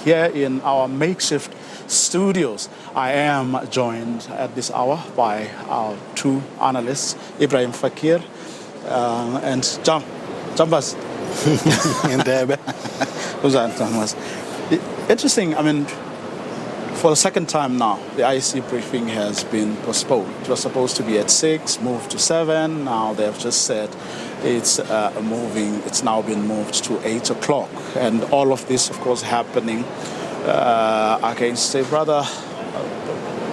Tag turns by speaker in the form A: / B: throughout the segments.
A: here in our makeshift studios. I am joined at this hour by our two analysts, Ebrahim Fakir and Jambas. Interesting, I mean, for the second time now, the IEC briefing has been postponed. It was supposed to be at 6, moved to 7. Now they have just said it's now been moved to 8 o'clock. And all of this, of course, happening against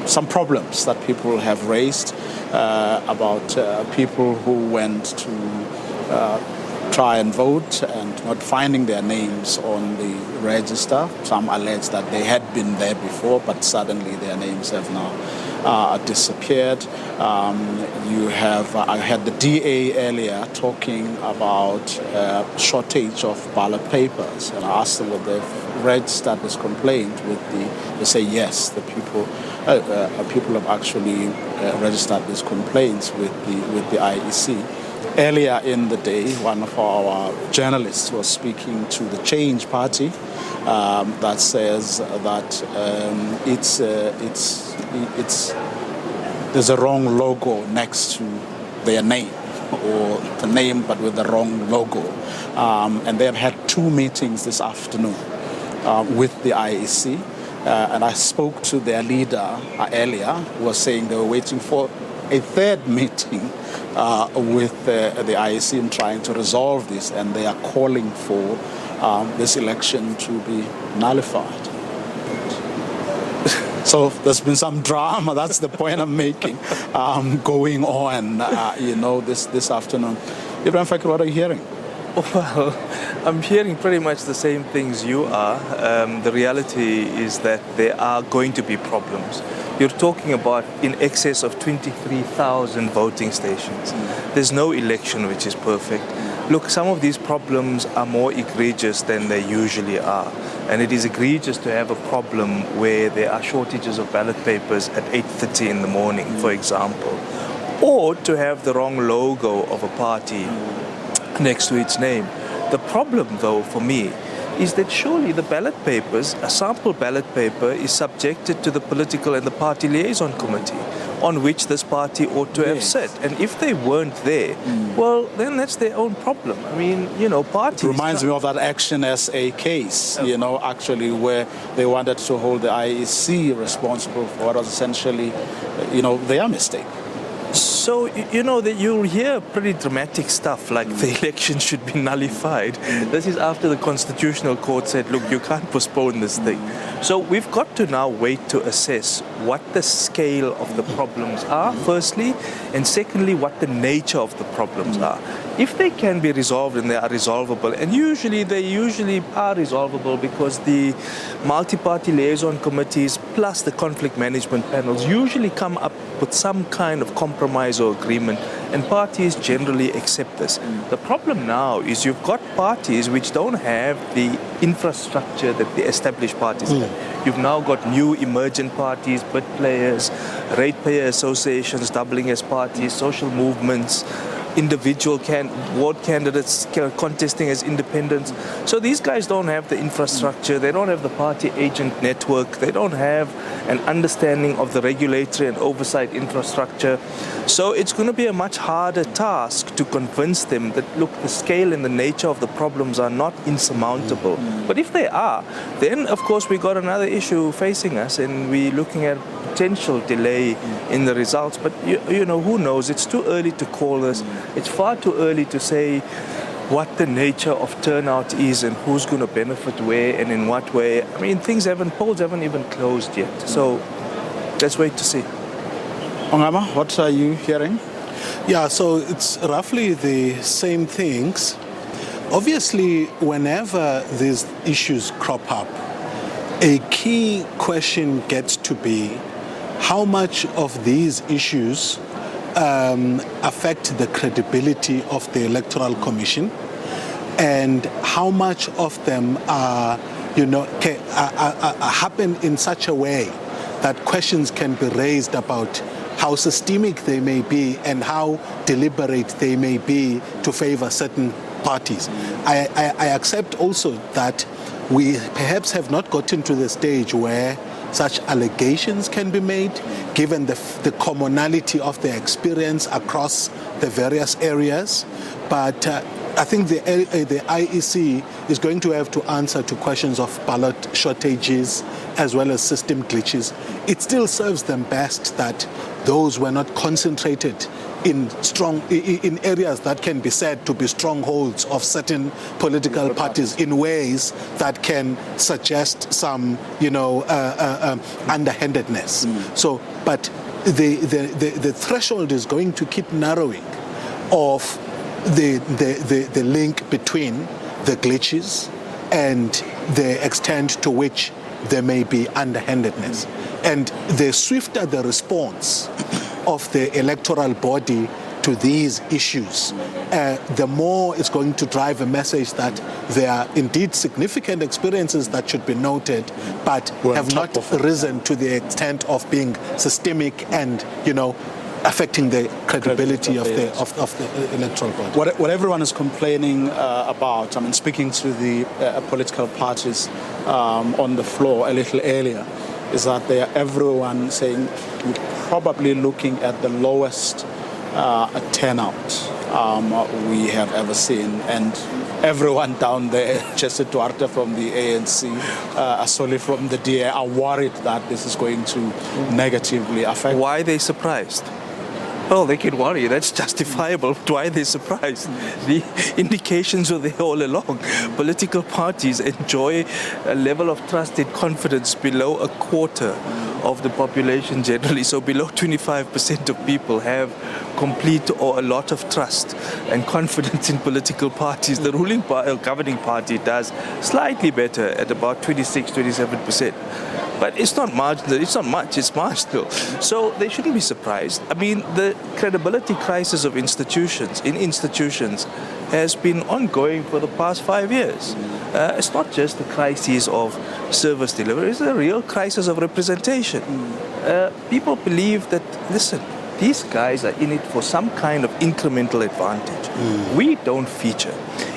A: some problems that people have raised about people who went to try and vote and not finding their names on the register. Some allege that they had been there before, but suddenly their names have now disappeared. I had the DA earlier talking about shortage of ballot papers, and I asked them whether they've registered this complaint they say yes, the people have actually registered these complaints with the IEC. Earlier in the day, one of our journalists was speaking to the Change Party that says that there's a wrong logo next to their name, or the name but with the wrong logo. And they have had 2 meetings this afternoon with the IEC. And I spoke to their leader earlier, who was saying they were waiting for a 3rd meeting with the IEC in trying to resolve this, and they are calling for this election to be nullified. So there's been some drama, that's the point I'm making, going on, this afternoon. Ebrahim Fakir, what are you hearing?
B: Well, I'm hearing pretty much the same things you are. The reality is that there are going to be problems. You're talking about in excess of 23,000 voting stations. There's no election which is perfect. Look, some of these problems are more egregious than they usually are. And it is egregious to have a problem where there are shortages of ballot papers at 8:30 in the morning, for example. Or to have the wrong logo of a party next to its name. The problem, though, for me, is that surely the ballot papers, a sample ballot paper, is subjected to the political and the party liaison committee on which this party ought to have sat. And if they weren't there, well, then that's their own problem. I mean, parties...
A: It reminds me of that Action SA case, actually, where they wanted to hold the IEC responsible for what was essentially, their mistake.
B: So, that you'll hear pretty dramatic stuff like the election should be nullified. This is after the Constitutional Court said, look, you can't postpone this thing. So we've got to now wait to assess what the scale of the problems are, firstly, and secondly, what the nature of the problems are. If they can be resolved and they are resolvable, and they are resolvable because the multi-party liaison committees plus the conflict management panels usually come up with some kind of compromise or agreement, and parties generally accept this. The problem now is you've got parties which don't have the infrastructure that the established parties have. You've now got new emergent parties, bid players, ratepayer associations doubling as parties, social movements, individual ward candidates contesting as independents. So these guys don't have the infrastructure, they don't have the party agent network, they don't have an understanding of the regulatory and oversight infrastructure. So it's going to be a much harder task to convince them that, look, the scale and the nature of the problems are not insurmountable. But if they are, then of course we got another issue facing us, and we're looking at potential delay in the results. But who knows? It's too early to call this. It's far too early to say what the nature of turnout is and who's going to benefit where and in what way. I mean, polls haven't even closed yet. So let's wait to see.
A: Ongama, what are you hearing?
C: Yeah, so it's roughly the same things. Obviously, whenever these issues crop up, a key question gets to be how much of these issues affect the credibility of the Electoral Commission, and how much of them are, happen in such a way that questions can be raised about how systemic they may be and how deliberate they may be to favor certain parties. I accept also that we perhaps have not gotten to the stage where such allegations can be made, given the commonality of the experience across the various areas. But I think the IEC is going to have to answer to questions of ballot shortages as well as system glitches. It still serves them best that those were not concentrated in areas that can be said to be strongholds of certain political parties in ways that can suggest some, underhandedness. So, but the threshold is going to keep narrowing of the link between the glitches and the extent to which there may be underhandedness. And the swifter the response of the electoral body to these issues, the more it's going to drive a message that there are indeed significant experiences that should be noted, but have not risen to the extent of being systemic and, affecting the credibility of the electoral body.
A: What everyone is complaining about, speaking to the political parties on the floor a little earlier, is that everyone saying we're probably looking at the lowest turnout we have ever seen, and everyone down there, Jesse Duarte from the ANC, Asoli from the DA, are worried that this is going to negatively affect.
B: Why are they surprised? Well, they can worry. That's justifiable. Why are they surprised? The indications were there all along. Political parties enjoy a level of trusted confidence below a quarter of the population generally. So below 25% of people have complete or a lot of trust and confidence in political parties. The ruling governing party does slightly better at about 26-27%. But it's not marginal, it's not much, it's marginal. So they shouldn't be surprised. The credibility crisis of institutions has been ongoing for the past 5 years. It's not just the crisis of service delivery, it's a real crisis of representation. People believe that, listen, these guys are in it for some kind of incremental advantage. We don't feature.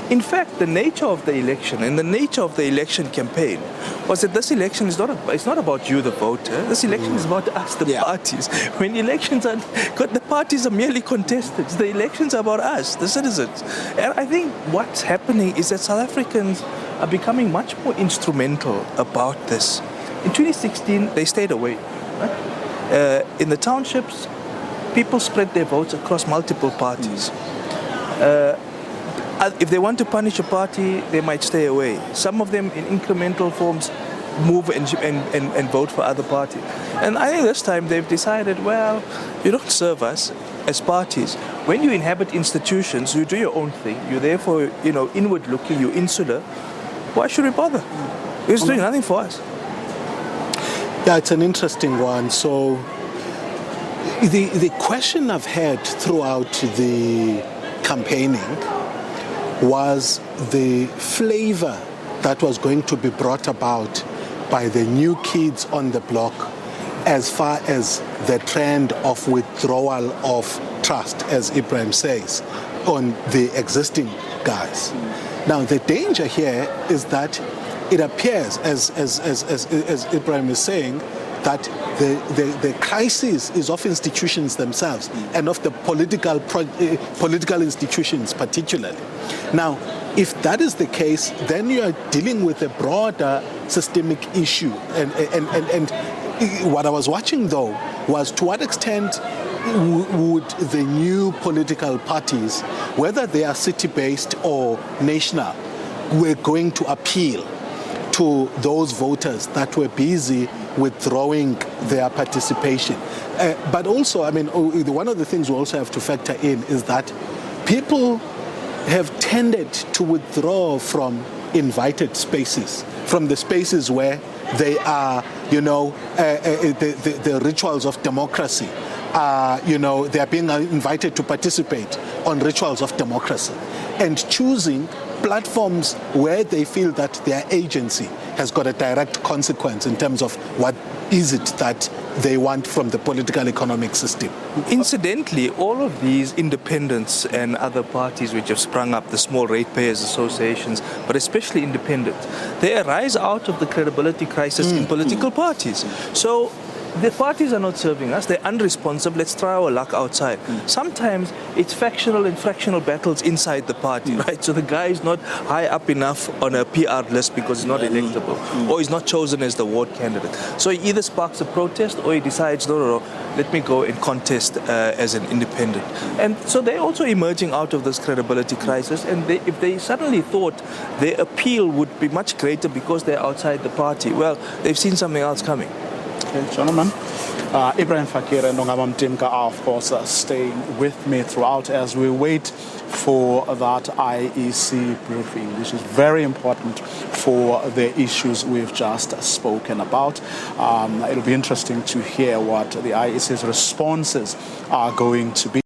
B: In fact, the nature of the election and the nature of the election campaign was that this election is it's not about you, the voter. This election is about us, the parties. When elections are, the parties are merely contestants. The elections are about us, the citizens. And I think what's happening is that South Africans are becoming much more instrumental about this. In 2016, they stayed away. Right? In the townships, people spread their votes across multiple parties. If they want to punish a party, they might stay away. Some of them, in incremental forms, move and vote for other parties. And I think this time they've decided, well, you don't serve us as parties. When you inhabit institutions, you do your own thing. You're therefore, inward-looking, you're insular. Why should we bother? It's doing nothing for us.
C: Yeah, it's an interesting one. So the question I've had throughout the campaigning was the flavor that was going to be brought about by the new kids on the block as far as the trend of withdrawal of trust, as Ebrahim says, on the existing guys. Now, the danger here is that it appears, as Ebrahim is saying, that the crisis is of institutions themselves and of the political institutions particularly. Now, if that is the case, then you are dealing with a broader systemic issue. And what I was watching, though, was to what extent would the new political parties, whether they are city-based or national, were going to appeal to those voters that were busy withdrawing their participation. But also, one of the things we also have to factor in is that people have tended to withdraw from invited spaces, from the spaces where they are, the rituals of democracy. They are being invited to participate on rituals of democracy and choosing platforms where they feel that their agency has got a direct consequence in terms of what is it that they want from the political economic system.
B: Incidentally, all of these independents and other parties which have sprung up, the small ratepayers associations, but especially independent, they arise out of the credibility crisis in political parties. So the parties are not serving us, they're unresponsive, let's try our luck outside. Sometimes it's factional and fractional battles inside the party, right? So the guy is not high up enough on a PR list because he's not electable, or he's not chosen as the ward candidate. So he either sparks a protest or he decides, no, let me go and contest as an independent. And so they're also emerging out of this credibility crisis, and if they suddenly thought their appeal would be much greater because they're outside the party, well, they've seen something else coming.
A: Okay, gentlemen, Ebrahim Fakir and Ongama Mtimka are, of course, staying with me throughout as we wait for that IEC briefing, which is very important for the issues we've just spoken about. It'll be interesting to hear what the IEC's responses are going to be.